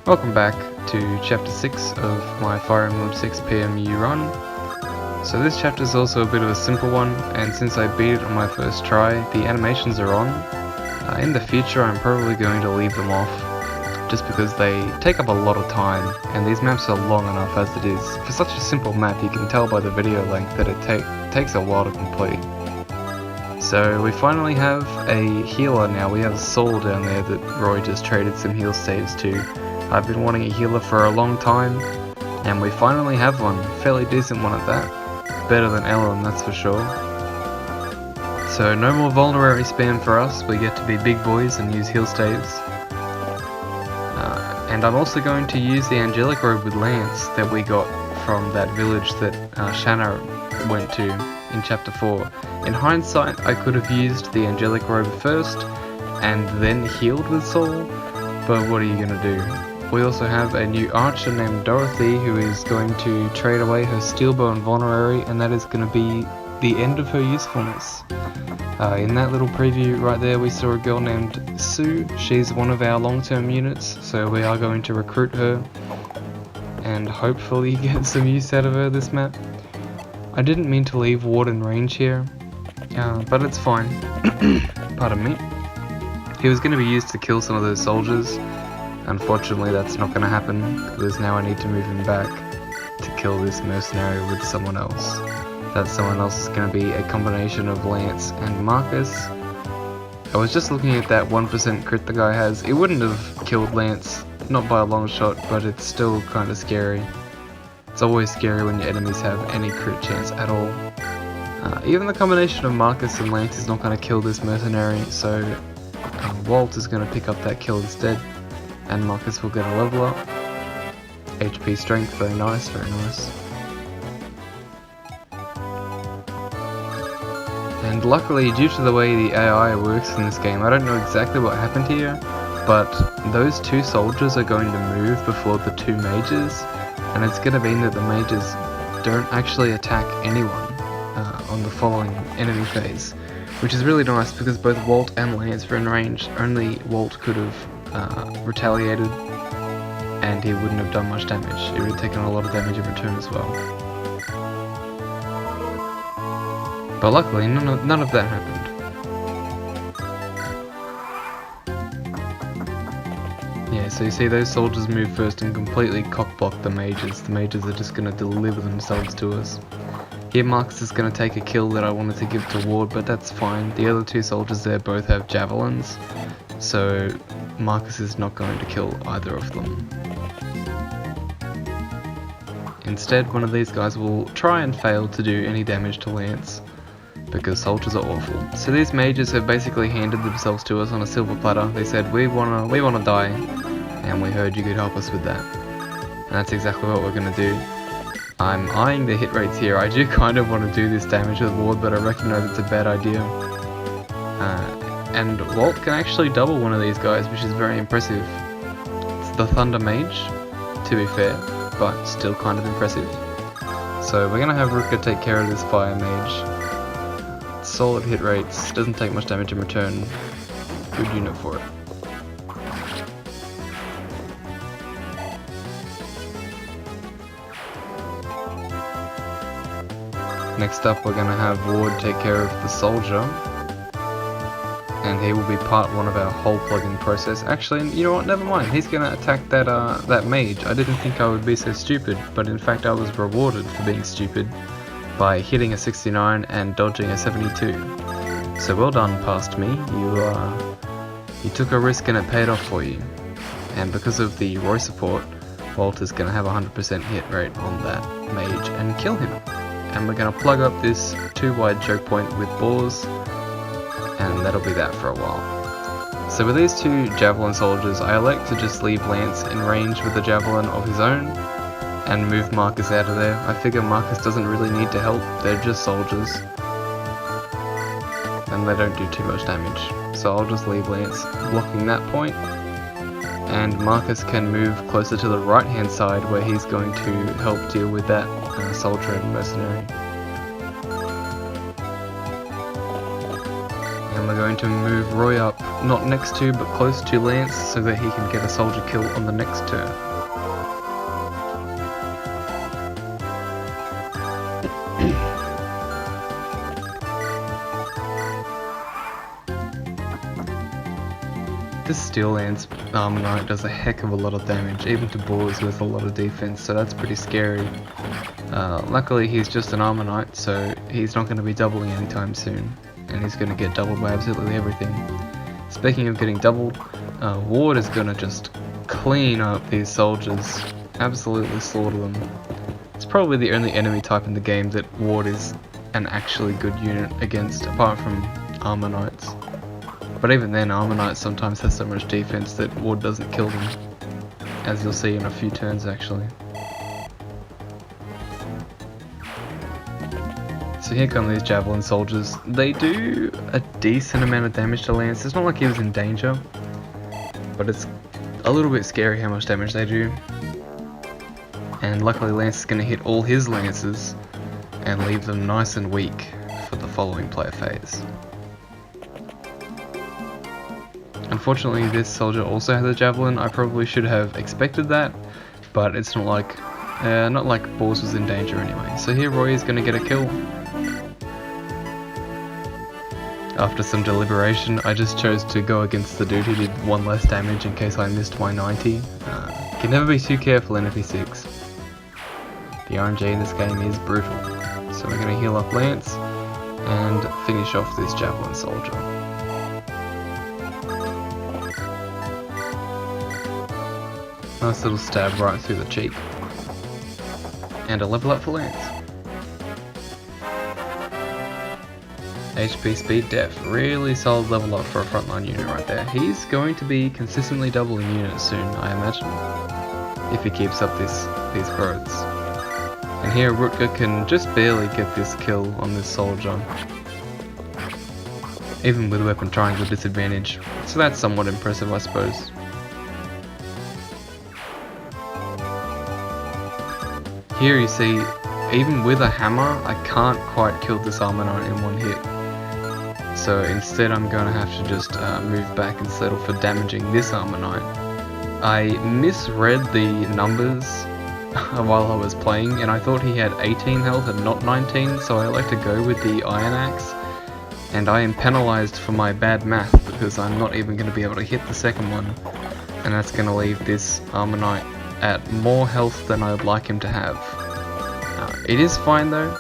Welcome back to chapter 6 of my Fire Emblem 6 PMU run. So this chapter is also a bit of a simple one, and since I beat it on my first try, the animations are on. In the future I'm probably going to leave them off, just because they take up a lot of time, and these maps are long enough as it is. For such a simple map, you can tell by the video length that it takes a while to complete. So we finally have a healer now. We have Saul down there that Roy just traded some heal saves to. I've been wanting a healer for a long time, and we finally have one. Fairly decent one at that. Better than Ellen, that's for sure. So no more vulnerary spam for us. We get to be big boys and use heal staves. And I'm also going to use the angelic robe with Lance that we got from that village that Shanna went to in chapter 4. In hindsight, I could have used the angelic robe first and then healed with Saul, but what are you gonna do? We also have a new archer named Dorothy who is going to trade away her steelbow and vulnerary, and that is going to be the end of her usefulness. In that little preview right there we saw a girl named Sue. She's one of our long-term units, so we are going to recruit her and hopefully get some use out of her this map. I didn't mean to leave Ward in range here, but it's fine. Pardon me. He was going to be used to kill some of those soldiers. Unfortunately that's not going to happen, because now I need to move him back to kill this mercenary with someone else. That someone else is going to be a combination of Lance and Marcus. I was just looking at that 1% crit the guy has. It wouldn't have killed Lance, not by a long shot, but it's still kind of scary. It's always scary when your enemies have any crit chance at all. Even the combination of Marcus and Lance is not going to kill this mercenary, so Wolt is going to pick up that kill instead. And Marcus will get a level up. HP strength, very nice, very nice. And luckily, due to the way the AI works in this game, I don't know exactly what happened here, but those two soldiers are going to move before the two mages, and it's going to mean that the mages don't actually attack anyone on the following enemy phase, which is really nice because both Wolt and Lance were in range. Only Wolt could have retaliated, and he wouldn't have done much damage. It would have taken a lot of damage in return as well. But luckily, none of that happened. Yeah, so you see those soldiers move first and completely cockblock the mages. The mages are just going to deliver themselves to us. Here Marcus is going to take a kill that I wanted to give to Ward, but that's fine. The other two soldiers there both have javelins, so Marcus is not going to kill either of them. Instead, one of these guys will try and fail to do any damage to Lance, because soldiers are awful. So these mages have basically handed themselves to us on a silver platter. They said, we wanna die, and we heard you could help us with that. And that's exactly what we're gonna do. I'm eyeing the hit rates here. I do kind of want to do this damage with Ward, but I recognize it's a bad idea. And Wolt can actually double one of these guys, which is very impressive. It's the Thunder Mage, to be fair, but still kind of impressive. So we're going to have Rutger take care of this Fire Mage. Solid hit rates, doesn't take much damage in return. Good unit for it. Next up we're going to have Ward take care of the soldier, and he will be part one of our whole plugin process. Actually, you know what, never mind, he's going to attack that mage. I didn't think I would be so stupid, but in fact I was rewarded for being stupid by hitting a 69 and dodging a 72. So well done, past me, you took a risk and it paid off for you. And because of the Roy support, Wolt is going to have a 100% hit rate on that mage and kill him. And we're going to plug up this 2-wide choke point with boars, and that'll be that for a while. So with these two javelin soldiers, I elect to just leave Lance in range with a javelin of his own, and move Marcus out of there. I figure Marcus doesn't really need to help, they're just soldiers, and they don't do too much damage. So I'll just leave Lance blocking that point, and Marcus can move closer to the right hand side where he's going to help deal with that soldier and mercenary. And we're going to move Roy up not next to but close to Lance so that he can get a soldier kill on the next turn. This Steel Lance Armor Knight does a heck of a lot of damage, even to boars with a lot of defense, so that's pretty scary. Luckily he's just an Armor Knight, so he's not going to be doubling anytime soon, and he's going to get doubled by absolutely everything. Speaking of getting doubled, Ward is going to just clean up these soldiers, absolutely slaughter them. It's probably the only enemy type in the game that Ward is an actually good unit against, apart from Armor Knights. But even then, Armor Knight sometimes has so much defense that Ward doesn't kill them, as you'll see in a few turns actually. So here come these Javelin soldiers. They do a decent amount of damage to Lance. It's not like he was in danger, but it's a little bit scary how much damage they do. And luckily Lance is going to hit all his lances and leave them nice and weak for the following player phase. Unfortunately, this soldier also has a javelin. I probably should have expected that, but it's not like Boars was in danger anyway. So here Roy is going to get a kill. After some deliberation, I just chose to go against the dude who did 1 less damage in case I missed my 90. Can never be too careful in FE6. The RNG in this game is brutal. So we're going to heal up Lance and finish off this javelin soldier. Nice little stab right through the cheek. And a level up for Lance. HP, speed, def. Really solid level up for a frontline unit right there. He's going to be consistently doubling units soon, I imagine, if he keeps up these growths. And here Rutger can just barely get this kill on this soldier, even with weapon triangle disadvantage. So that's somewhat impressive, I suppose. Here you see, even with a hammer, I can't quite kill this Armor Knight in 1 hit. So instead I'm going to have to just move back and settle for damaging this Armor Knight. I misread the numbers while I was playing, and I thought he had 18 health and not 19, so I like to go with the Iron Axe. And I am penalized for my bad math, because I'm not even going to be able to hit the second one. And that's going to leave this Armor Knight at more health than I would like him to have. It is fine though,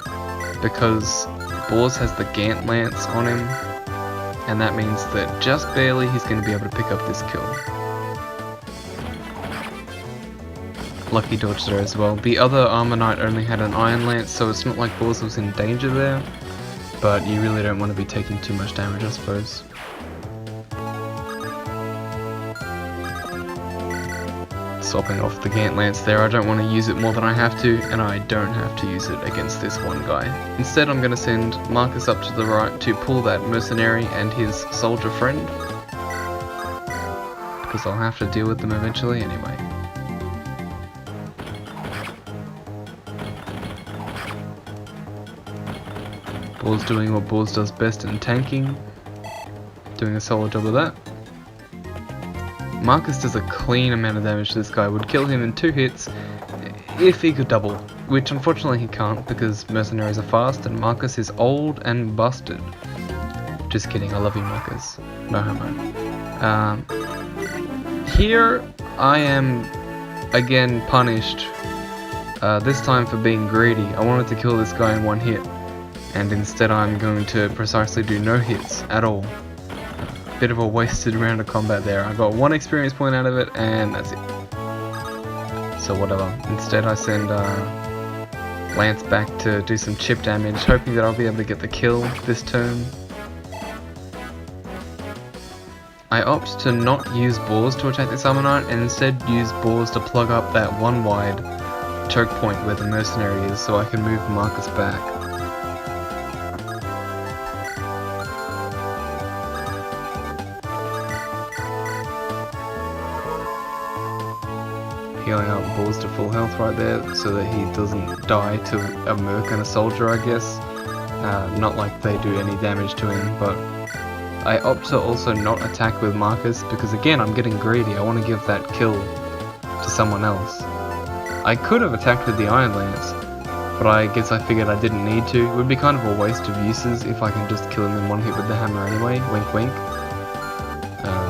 because Boars has the Gant Lance on him, and that means that just barely he's going to be able to pick up this kill. Lucky dodge there as well. The other Armor Knight only had an Iron Lance, so it's not like Boars was in danger there, but you really don't want to be taking too much damage, I suppose. Swapping off the Gant Lance there, I don't want to use it more than I have to, and I don't have to use it against this one guy. Instead I'm going to send Marcus up to the right to pull that mercenary and his soldier friend, because I'll have to deal with them eventually anyway. Boars doing what Boars does best in tanking, doing a solid job of that. Marcus does a clean amount of damage to this guy, would kill him in 2 hits if he could double, which unfortunately he can't because mercenaries are fast and Marcus is old and busted. Just kidding, I love you Marcus, no homo. Here I am again punished, this time for being greedy. I wanted to kill this guy in 1 hit, and instead I'm going to precisely do no hits at all. Bit of a wasted round of combat there. I got 1 experience point out of it, and that's it. So whatever. Instead I send Lance back to do some chip damage, hoping that I'll be able to get the kill this turn. I opt to not use Boars to attack this Armor Knight, and instead use Boars to plug up that 1 wide choke point where the mercenary is, so I can move Marcus back. Healing up Boars to full health right there so that he doesn't die to a merc and a soldier, I guess. Not like they do any damage to him, but I opt to also not attack with Marcus because again I'm getting greedy, I want to give that kill to someone else. I could have attacked with the Iron Lance, but I guess I figured I didn't need to. It would be kind of a waste of uses if I can just kill him in one hit with the hammer anyway, wink wink.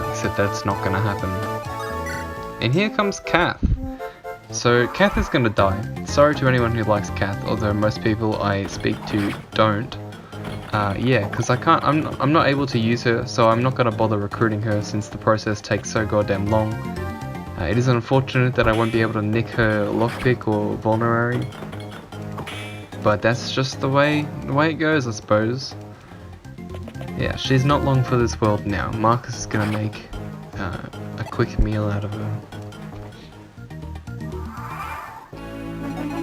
Except that's not gonna happen. And here comes Kath. So Kath is gonna die. Sorry to anyone who likes Kath, although most people I speak to don't. Yeah, because I'm not able to use her, so I'm not gonna bother recruiting her since the process takes so goddamn long. It is unfortunate that I won't be able to nick her lockpick or vulnerary, but that's just the way it goes, I suppose. Yeah, she's not long for this world now. Marcus is gonna make a quick meal out of her.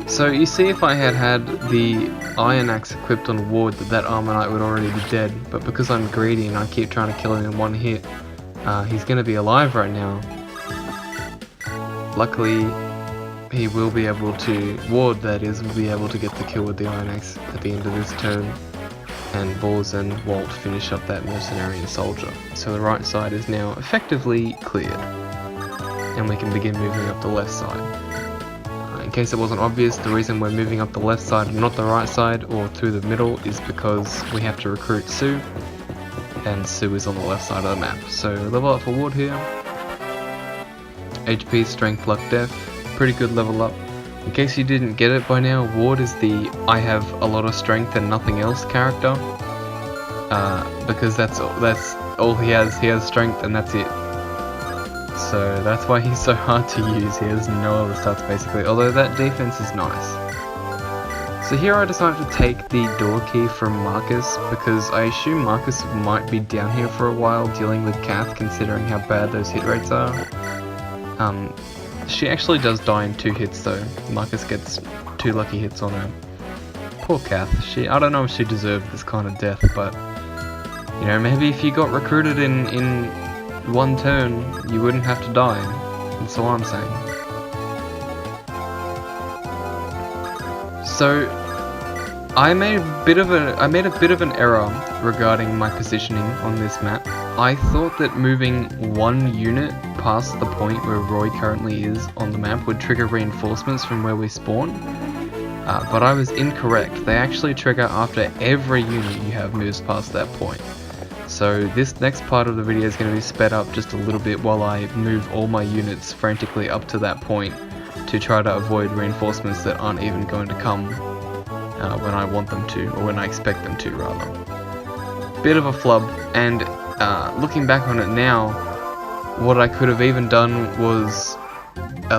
So you see, if I had the Iron Axe equipped on Ward, that Armor Knight would already be dead, but because I'm greedy and I keep trying to kill him in one hit, he's gonna be alive right now. Luckily, he will be able to, Ward that is, will be able to get the kill with the Iron Axe at the end of this turn, and Bors and Wolt finish up that mercenary and soldier. So the right side is now effectively cleared, and we can begin moving up the left side. In case it wasn't obvious, the reason we're moving up the left side and not the right side or through the middle is because we have to recruit Sue, and Sue is on the left side of the map. So level up for Ward here. HP, Strength, Luck, Death. Pretty good level up. In case you didn't get it by now, Ward is the I have a lot of strength and nothing else character. Because that's all he has. He has strength and that's it. So that's why he's so hard to use. He has no other stats basically, although that defense is nice. So here I decided to take the door key from Marcus because I assume Marcus might be down here for a while dealing with Kath, considering how bad those hit rates are. She actually does die in 2 hits though. Marcus gets 2 lucky hits on her. Poor Kath. I don't know if she deserved this kind of death, but you know, maybe if you got recruited in one turn, you wouldn't have to die. That's all I'm saying. So I made a bit of an error regarding my positioning on this map. I thought that moving 1 unit past the point where Roy currently is on the map would trigger reinforcements from where we spawn, but I was incorrect. They actually trigger after every unit you have moves past that point. So this next part of the video is going to be sped up just a little bit while I move all my units frantically up to that point to try to avoid reinforcements that aren't even going to come when I want them to, or when I expect them to rather. Bit of a flub, and looking back on it now, what I could have even done was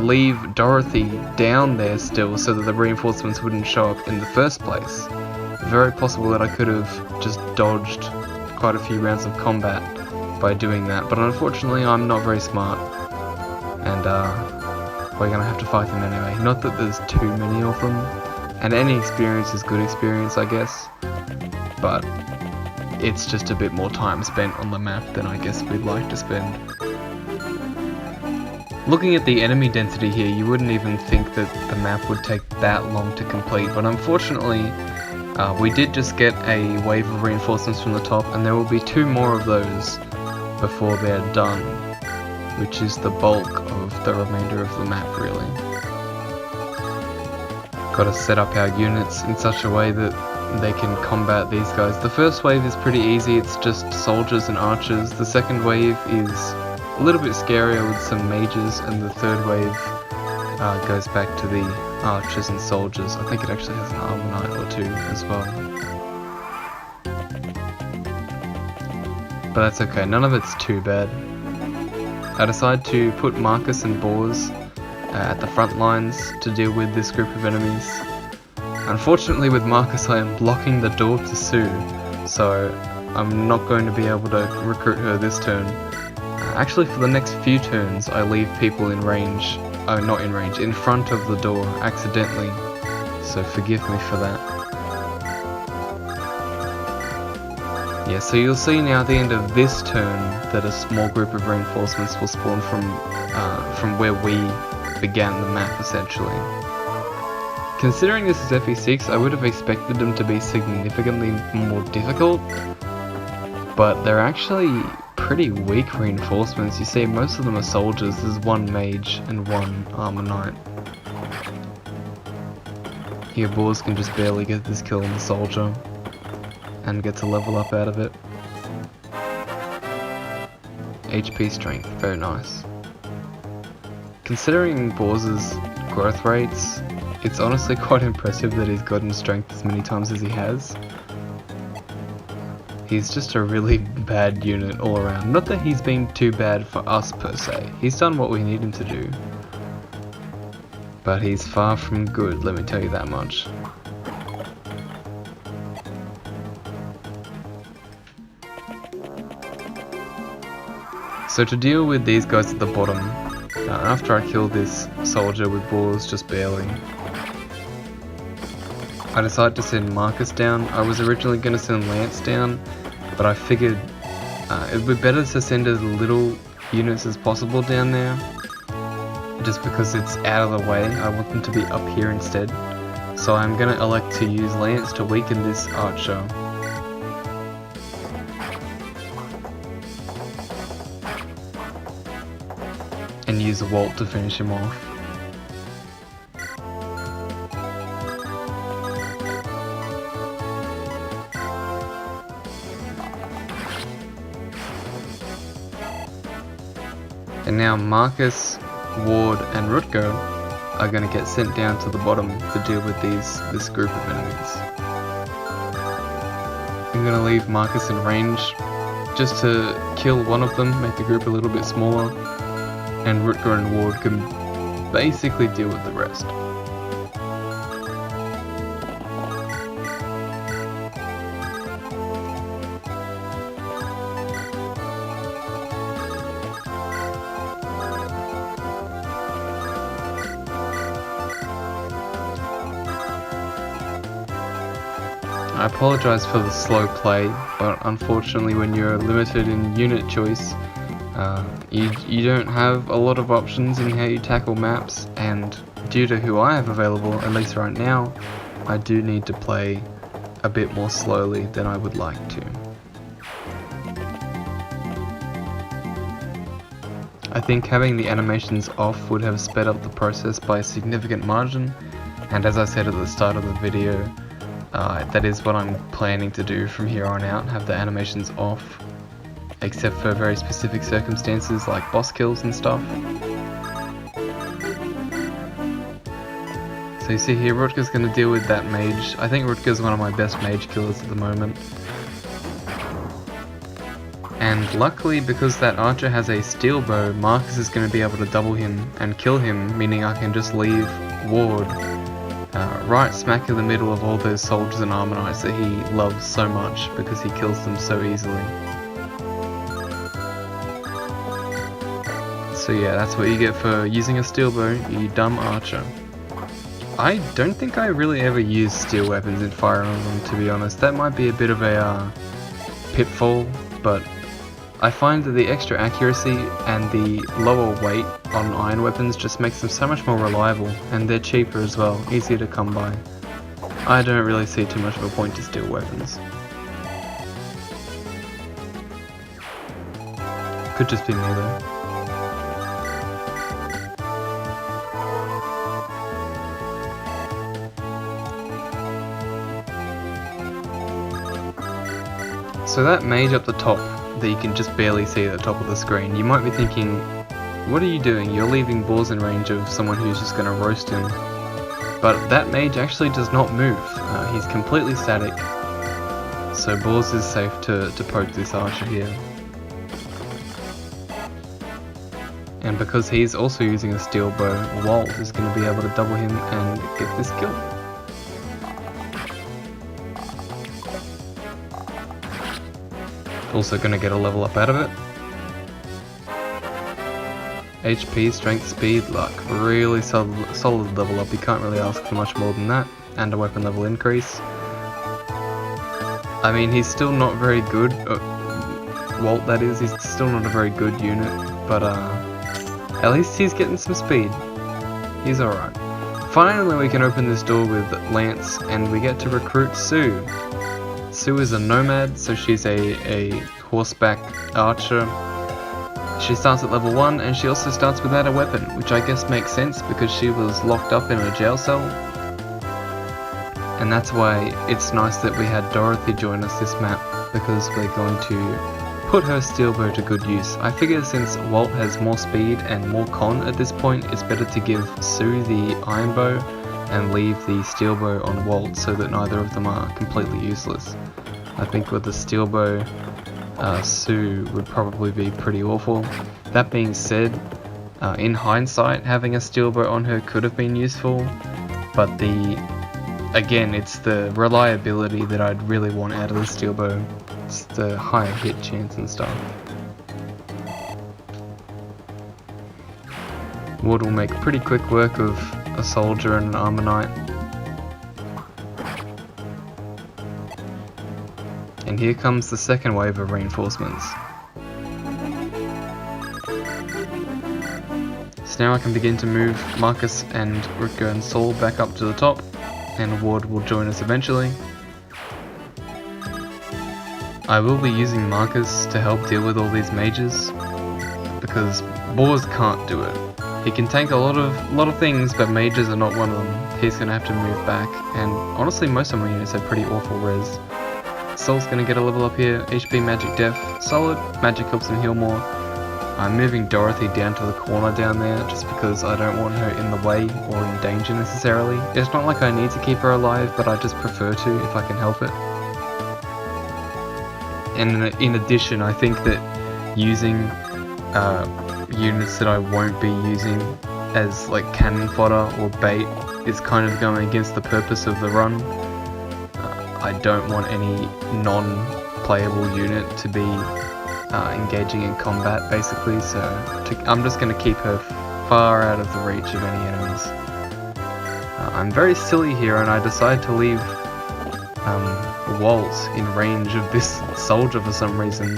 leave Dorothy down there still so that the reinforcements wouldn't show up in the first place. Very possible that I could have just dodged quite a few rounds of combat by doing that, but unfortunately I'm not very smart, and we're gonna have to fight them anyway. Not that there's too many of them, and any experience is good experience, I guess, but it's just a bit more time spent on the map than I guess we'd like to spend. Looking at the enemy density here, you wouldn't even think that the map would take that long to complete, but unfortunately we did just get a wave of reinforcements from the top, and there will be 2 more of those before they're done, which is the bulk of the remainder of the map really. Gotta set up our units in such a way that they can combat these guys. The first wave is pretty easy, it's just soldiers and archers. The second wave is a little bit scarier with some mages, and the third wave goes back to the archers and soldiers. I think it actually has an armor knight or 2 as well. But that's okay, none of it's too bad. I decided to put Marcus and Bors at the front lines to deal with this group of enemies. Unfortunately with Marcus I am blocking the door to Sue, so I'm not going to be able to recruit her this turn. Actually for the next few turns I leave people in range, not in range, in front of the door accidentally, so forgive me for that. Yeah, so you'll see now at the end of this turn that a small group of reinforcements will spawn from where we began the map essentially. Considering this is FE6, I would have expected them to be significantly more difficult, but they're actually pretty weak reinforcements. You see, most of them are soldiers. There's one mage and one armor knight. Your boars can just barely get this kill on the soldier and get to level up out of it. HP strength, very nice. Considering Boars' growth rates, it's honestly quite impressive that he's gotten strength as many times as he has. He's just a really bad unit all around. Not that he's been too bad for us per se. He's done what we need him to do. But he's far from good, let me tell you that much. So to deal with these guys at the bottom, after I kill this soldier with boars just barely, I decided to send Marcus down. I was originally going to send Lance down, but I figured it would be better to send as little units as possible down there, just because it's out of the way. I want them to be up here instead. So I'm going to elect to use Lance to weaken this archer. And use Wolt to finish him off. And now Marcus, Ward and Rutger are going to get sent down to the bottom to deal with this group of enemies. I'm going to leave Marcus in range just to kill one of them, make the group a little bit smaller, and Rutger and Ward can basically deal with the rest. I apologise for the slow play, but unfortunately when you're limited in unit choice, you don't have a lot of options in how you tackle maps, and due to who I have available, at least right now, I do need to play a bit more slowly than I would like to. I think having the animations off would have sped up the process by a significant margin, and as I said at the start of the video, that is what I'm planning to do from here on out, have the animations off, except for very specific circumstances like boss kills and stuff. So you see here, Rutger's going to deal with that mage. I think Rutger's one of my best mage killers at the moment. And luckily, because that archer has a steel bow, Marcus is going to be able to double him and kill him, meaning I can just leave Ward right smack in the middle of all those soldiers and armor knights that he loves so much because he kills them so easily. So yeah, that's what you get for using a steel bow, you dumb archer. I don't think I really ever use steel weapons in Fire Emblem, to be honest. That might be a bit of a pitfall, but I find that the extra accuracy and the lower weight on iron weapons just makes them so much more reliable, and they're cheaper as well, easier to come by. I don't really see too much of a point to steel weapons. Could just be me though. So that mage up the top that you can just barely see at the top of the screen, you might be thinking, what are you doing? You're leaving Boars in range of someone who's just going to roast him. But that mage actually does not move. He's completely static. So Boars is safe to poke this archer here. And because he's also using a steel bow, Wolt is going to be able to double him and get this kill. Also going to get a level up out of it. HP, strength, speed, luck. Really solid level up. You can't really ask for much more than that. And a weapon level increase. I mean, he's still not very good. Wolt, that is. He's still not a very good unit. But at least he's getting some speed. He's alright. Finally, we can open this door with Lance and we get to recruit Sue. Sue is a nomad, so she's a horseback archer. She starts at level 1 and she also starts without a weapon, which I guess makes sense because she was locked up in a jail cell. And that's why it's nice that we had Dorothy join us this map, because we're going to put her steel bow to good use. I figure since Wolt has more speed and more con at this point, it's better to give Sue the iron bow and leave the steel bow on Wolt so that neither of them are completely useless. I think with the steel bow, Sue would probably be pretty awful. That being said, in hindsight, having a steel bow on her could have been useful, but again, it's the reliability that I'd really want out of the steel bow. It's the higher hit chance and stuff. Wood will make pretty quick work of a soldier and an armor knight. And here comes the second wave of reinforcements. So now I can begin to move Marcus and Rutger and Saul back up to the top, and Ward will join us eventually. I will be using Marcus to help deal with all these mages, because Boars can't do it. He can tank a lot of things, but mages are not one of them. He's going to have to move back, and honestly most of my units have pretty awful res. Saul's going to get a level up here, HP, magic, def, solid, magic helps him heal more. I'm moving Dorothy down to the corner down there just because I don't want her in the way or in danger necessarily. It's not like I need to keep her alive, but I just prefer to if I can help it. And in addition, I think that using units that I won't be using as like cannon fodder or bait is kind of going against the purpose of the run. I don't want any non-playable unit to be engaging in combat basically, so I'm just going to keep her far out of the reach of any enemies. I'm very silly here and I decide to leave Wolt in range of this soldier for some reason,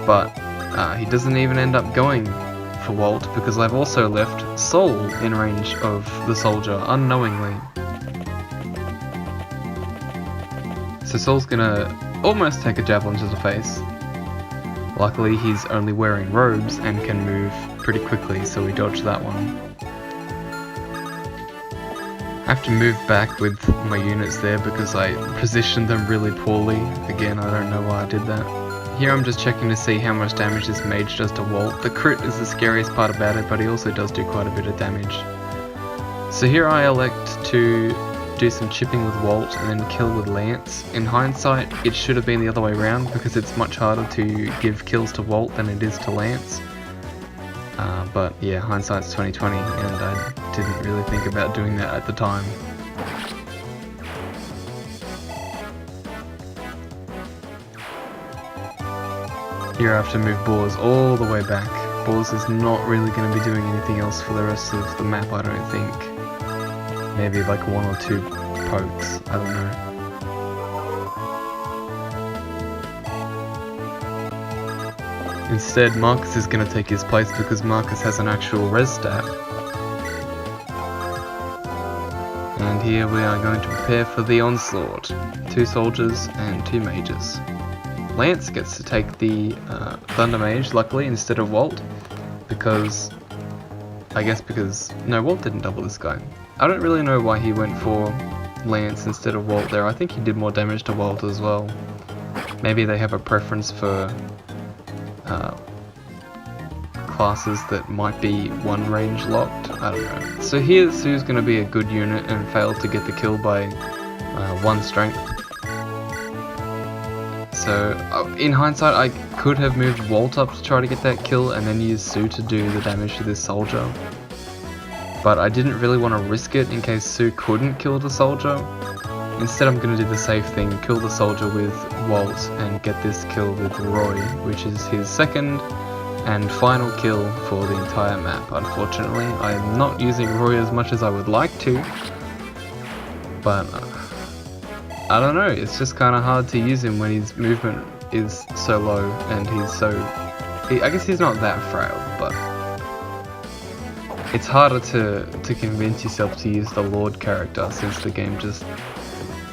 but he doesn't even end up going for Wolt because I've also left Saul in range of the soldier unknowingly. So Saul's gonna almost take a javelin to the face. Luckily he's only wearing robes and can move pretty quickly, so we dodged that one. I have to move back with my units there because I positioned them really poorly. Again, I don't know why I did that. Here I'm just checking to see how much damage this mage does to Wolt. The crit is the scariest part about it, but he also does do quite a bit of damage. So here I elect to do some chipping with Wolt and then kill with Lance. In hindsight, it should have been the other way around because it's much harder to give kills to Wolt than it is to Lance. But yeah, hindsight's 2020 and I didn't really think about doing that at the time. Here I have to move Boars all the way back. Boars is not really going to be doing anything else for the rest of the map, I don't think. Maybe like one or two pokes, I don't know. Instead, Marcus is going to take his place because Marcus has an actual res stat. And here we are going to prepare for the onslaught. 2 soldiers and 2 mages. Lance gets to take the Thunder Mage, luckily, instead of Wolt. Because... no, Wolt didn't double this guy. I don't really know why he went for Lance instead of Wolt there. I think he did more damage to Wolt as well. Maybe they have a preference for classes that might be one range locked, I don't know. So here Sue's going to be a good unit and failed to get the kill by 1 strength. So in hindsight I could have moved Wolt up to try to get that kill and then use Sue to do the damage to this soldier. But I didn't really want to risk it in case Sue couldn't kill the soldier. Instead I'm going to do the safe thing, kill the soldier with Wolt and get this kill with Roy, which is his second and final kill for the entire map. Unfortunately, I am not using Roy as much as I would like to, but I don't know, it's just kind of hard to use him when his movement is so low and he's so... I guess he's not that frail, but it's harder to convince yourself to use the Lord character since the game just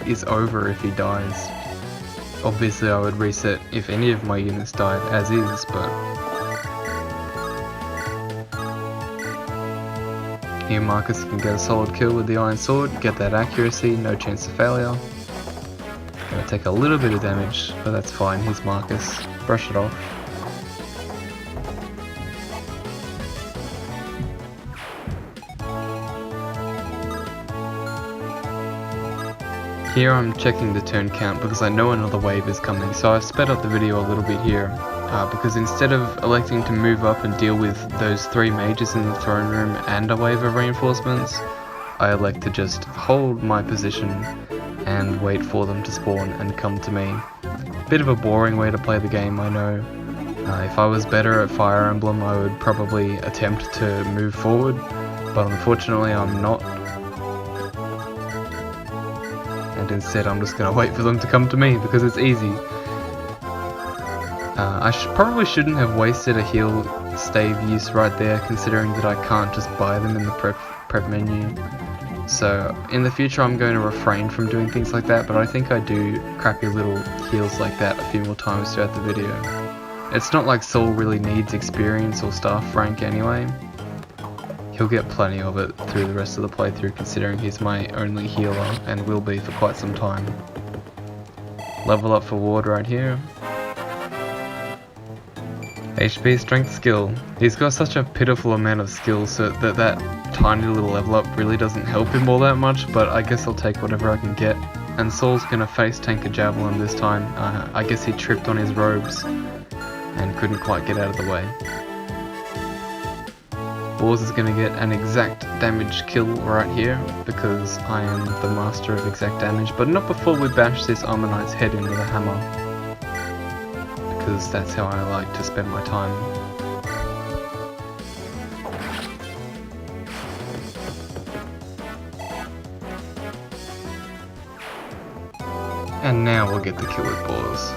is over if he dies. Obviously I would reset if any of my units died as is, but here Marcus can get a solid kill with the iron sword, get that accuracy, no chance of failure. Gonna take a little bit of damage, but that's fine, here's Marcus, brush it off. Here I'm checking the turn count because I know another wave is coming, so I've sped up the video a little bit here, because instead of electing to move up and deal with those 3 mages in the throne room and a wave of reinforcements, I elect to just hold my position and wait for them to spawn and come to me. Bit of a boring way to play the game, I know. If I was better at Fire Emblem I would probably attempt to move forward, but unfortunately I'm not. And instead I'm just gonna wait for them to come to me because it's easy. I probably shouldn't have wasted a heal stave use right there, considering that I can't just buy them in the prep menu. So in the future I'm going to refrain from doing things like that, but I think I do crappy little heals like that a few more times throughout the video. It's not like Saul really needs experience or staff rank anyway. He'll get plenty of it through the rest of the playthrough, considering he's my only healer and will be for quite some time. Level up for Ward right here. HP, strength, skill. He's got such a pitiful amount of skill, so that tiny little level up really doesn't help him all that much, but I guess I'll take whatever I can get. And Saul's gonna face tank a javelin this time. I guess he tripped on his robes and couldn't quite get out of the way. Bors is going to get an exact damage kill right here, because I am the master of exact damage, but not before we bash this Armor Knight's head in with a hammer, because that's how I like to spend my time. And now we'll get the kill with Bors.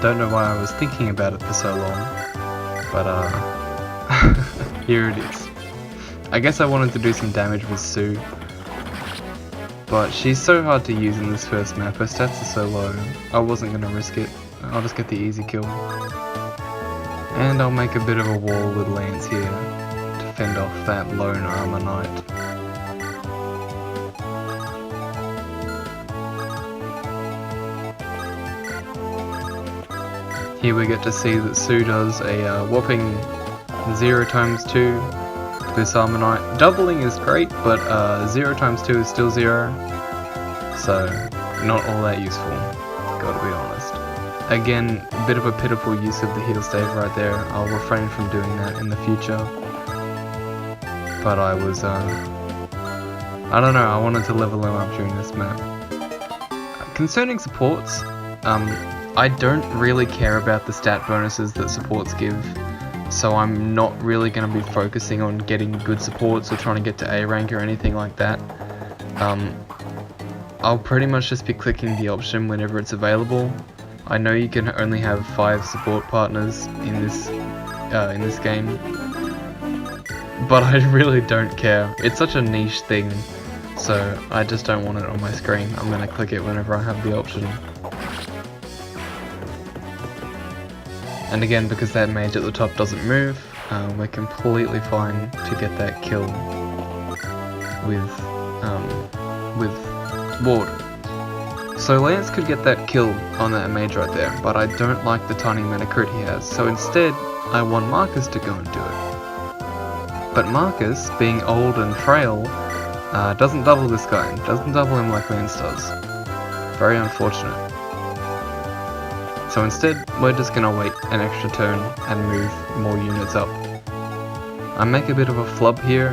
Don't know why I was thinking about it for so long. But here it is. I guess I wanted to do some damage with Sue, but she's so hard to use in this first map, her stats are so low, I wasn't going to risk it. I'll just get the easy kill. And I'll make a bit of a wall with Lance here to fend off that lone Armor Knight. Here we get to see that Sue does a whopping 0 times 2 to this Armor Knight. Doubling is great, but 0 times 2 is still 0, so not all that useful, gotta be honest. Again, a bit of a pitiful use of the heal stave right there. I'll refrain from doing that in the future. But I was, I don't know, I wanted to level them up during this map. Concerning supports, I don't really care about the stat bonuses that supports give, so I'm not really going to be focusing on getting good supports or trying to get to A rank or anything like that. I'll pretty much just be clicking the option whenever it's available. I know you can only have 5 support partners in this game, but I really don't care. It's such a niche thing, so I just don't want it on my screen. I'm going to click it whenever I have the option. And again, because that mage at the top doesn't move, we're completely fine to get that kill with Ward. So Lance could get that kill on that mage right there, but I don't like the tiny Metacrit he has, so instead I want Marcus to go and do it. But Marcus, being old and frail, doesn't double this guy, doesn't double him like Lance does. Very unfortunate. So instead, we're just gonna wait an extra turn and move more units up. I make a bit of a flub here,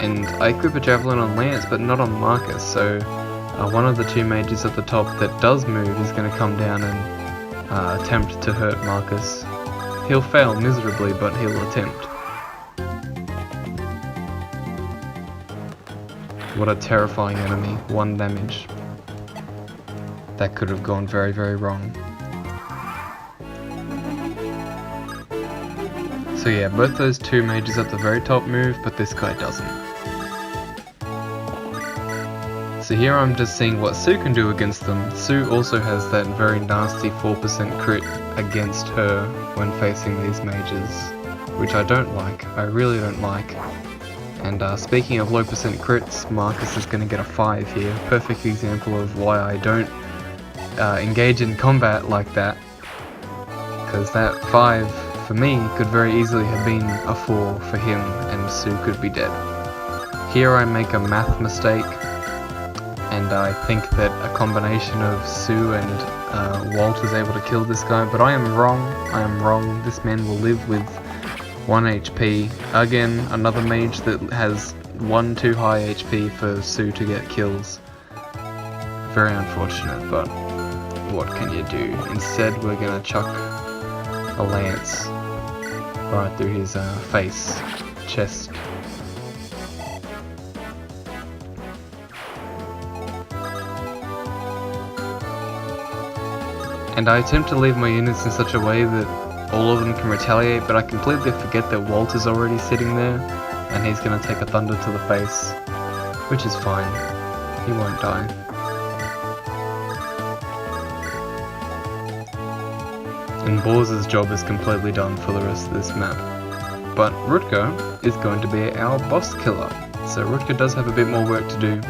and I equip a javelin on Lance, but not on Marcus, so one of the 2 mages at the top that does move is gonna come down and attempt to hurt Marcus. He'll fail miserably, but he'll attempt. What a terrifying enemy, 1 damage. That could have gone very, very wrong. So yeah, both those 2 mages at the very top move, but this guy doesn't. So here I'm just seeing what Sue can do against them. Sue also has that very nasty 4% crit against her when facing these mages, which I don't like. I really don't like. And speaking of low percent crits, Marcus is going to get a 5 here. Perfect example of why I don't engage in combat like that. Because that 5 for me could very easily have been a 4 for him, and Sue could be dead. Here I make a math mistake, and I think that a combination of Sue and Wolt is able to kill this guy, but I am wrong. I am wrong. This man will live with 1 HP. Again, another mage that has 1 too high HP for Sue to get kills. Very unfortunate, but what can you do? Instead, we're gonna chuck a lance right through his face, chest. And I attempt to leave my units in such a way that all of them can retaliate, but I completely forget that Wolt is already sitting there, and he's gonna take a thunder to the face, which is fine. He won't die. And Borz's job is completely done for the rest of this map. But Rutger is going to be our boss killer, so Rutger does have a bit more work to do.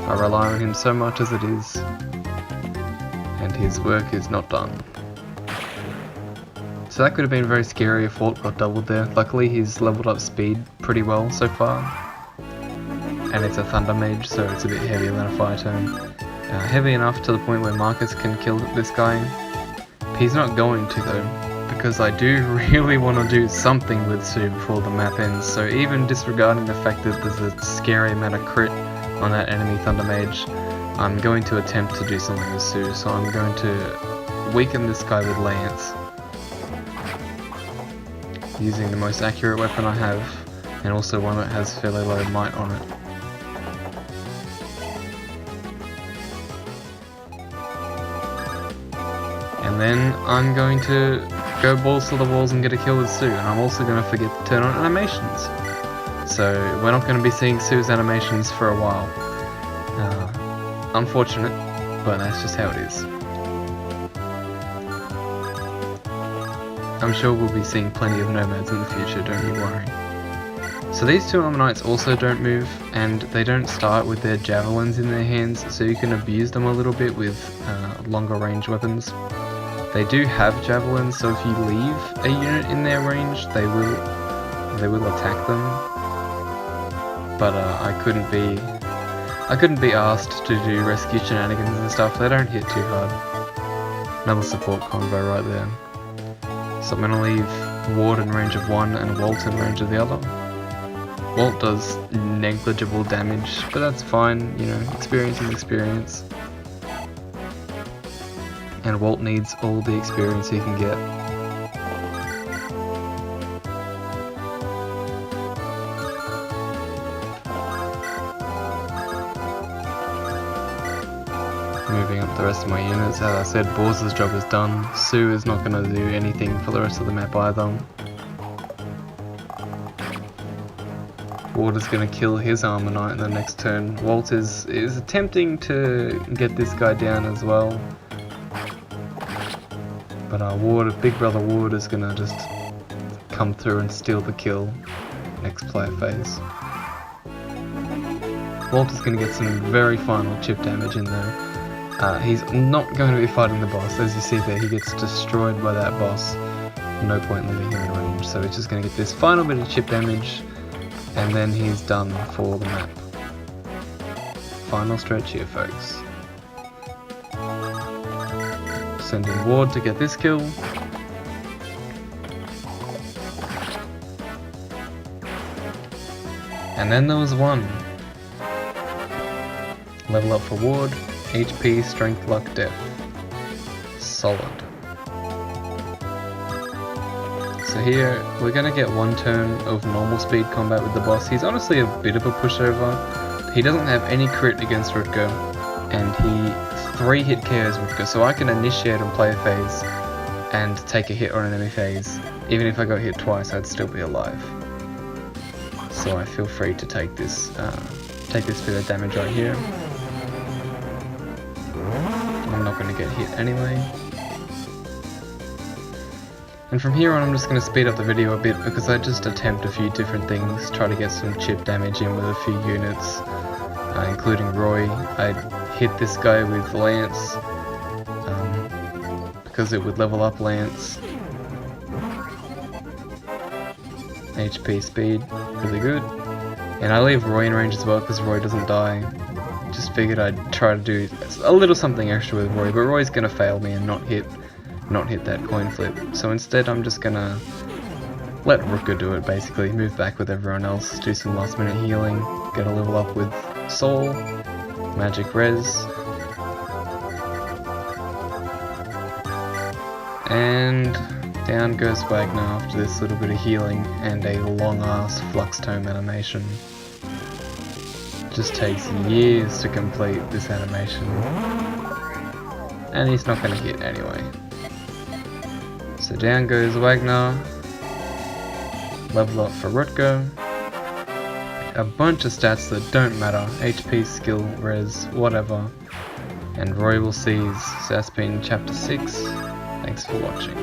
I rely on him so much as it is, and his work is not done. So that could have been very scary if Wolt got doubled there. Luckily he's leveled up speed pretty well so far. And it's a thunder mage, so it's a bit heavier than a fire tome. Heavy enough to the point where Marcus can kill this guy. He's not going to though, because I do really want to do something with Sue before the map ends. So even disregarding the fact that there's a scary amount of crit on that enemy thunder mage, I'm going to attempt to do something with Sue. So I'm going to weaken this guy with lance, using the most accurate weapon I have, and also one that has fairly low might on it. And then I'm going to go balls to the walls and get a kill with Sue, and I'm also going to forget to turn on animations. So we're not going to be seeing Sue's animations for a while. Unfortunate, but that's just how it is. I'm sure we'll be seeing plenty of nomads in the future, don't you worry. So these two armor knights also don't move, and they don't start with their javelins in their hands, so you can abuse them a little bit with longer range weapons. They do have javelins, so if you leave a unit in their range, they will attack them. But I couldn't be asked to do rescue shenanigans and stuff. They don't hit too hard. Another support combo right there. So I'm gonna leave Ward in range of one and Wolt in range of the other. Wolt does negligible damage, but that's fine, you know, experience is experience. And Wolt needs all the experience he can get. Moving up the rest of my units, as I said, Borz's job is done. Sue is not going to do anything for the rest of the map either. Ward is going to kill his armor knight in the next turn. Wolt is attempting to get this guy down as well. But Ward, Big Brother Ward, is going to just come through and steal the kill next player phase. Wolt is going to get some very final chip damage in there. He's not going to be fighting the boss. As you see there, he gets destroyed by that boss. No point leaving him in range. So he's just going to get this final bit of chip damage, and then he's done for the map. Final stretch here, folks. Send in Ward to get this kill. And then there was one. Level up for Ward. HP, Strength, Luck, Death. Solid. So here, we're going to get one turn of normal speed combat with the boss. He's honestly a bit of a pushover. He doesn't have any crit against Rutger, and he 3-hit KOs Rutger, so I can initiate on player phase and take a hit on enemy phase. Even if I got hit twice, I'd still be alive. So I feel free to take this bit of damage right here. going to get hit anyway. And from here on I'm just going to speed up the video a bit because I just attempt a few different things, try to get some chip damage in with a few units, including Roy. I hit this guy with Lance, because it would level up Lance. HP speed, really good. And I leave Roy in range as well because Roy doesn't die. Just figured I'd try to do a little something extra with Roy, but Roy's gonna fail me and not hit that coin flip. So instead I'm just gonna let Rutger do it basically, move back with everyone else, do some last minute healing, get a level up with Saul, magic res, and down goes Wagner after this little bit of healing and a long ass flux tome animation. Just takes years to complete this animation, and he's not going to hit anyway. So down goes Wagner, level up for Rutger, a bunch of stats that don't matter, HP, skill, res, whatever, and Roy will seize. So that's been chapter 6, thanks for watching.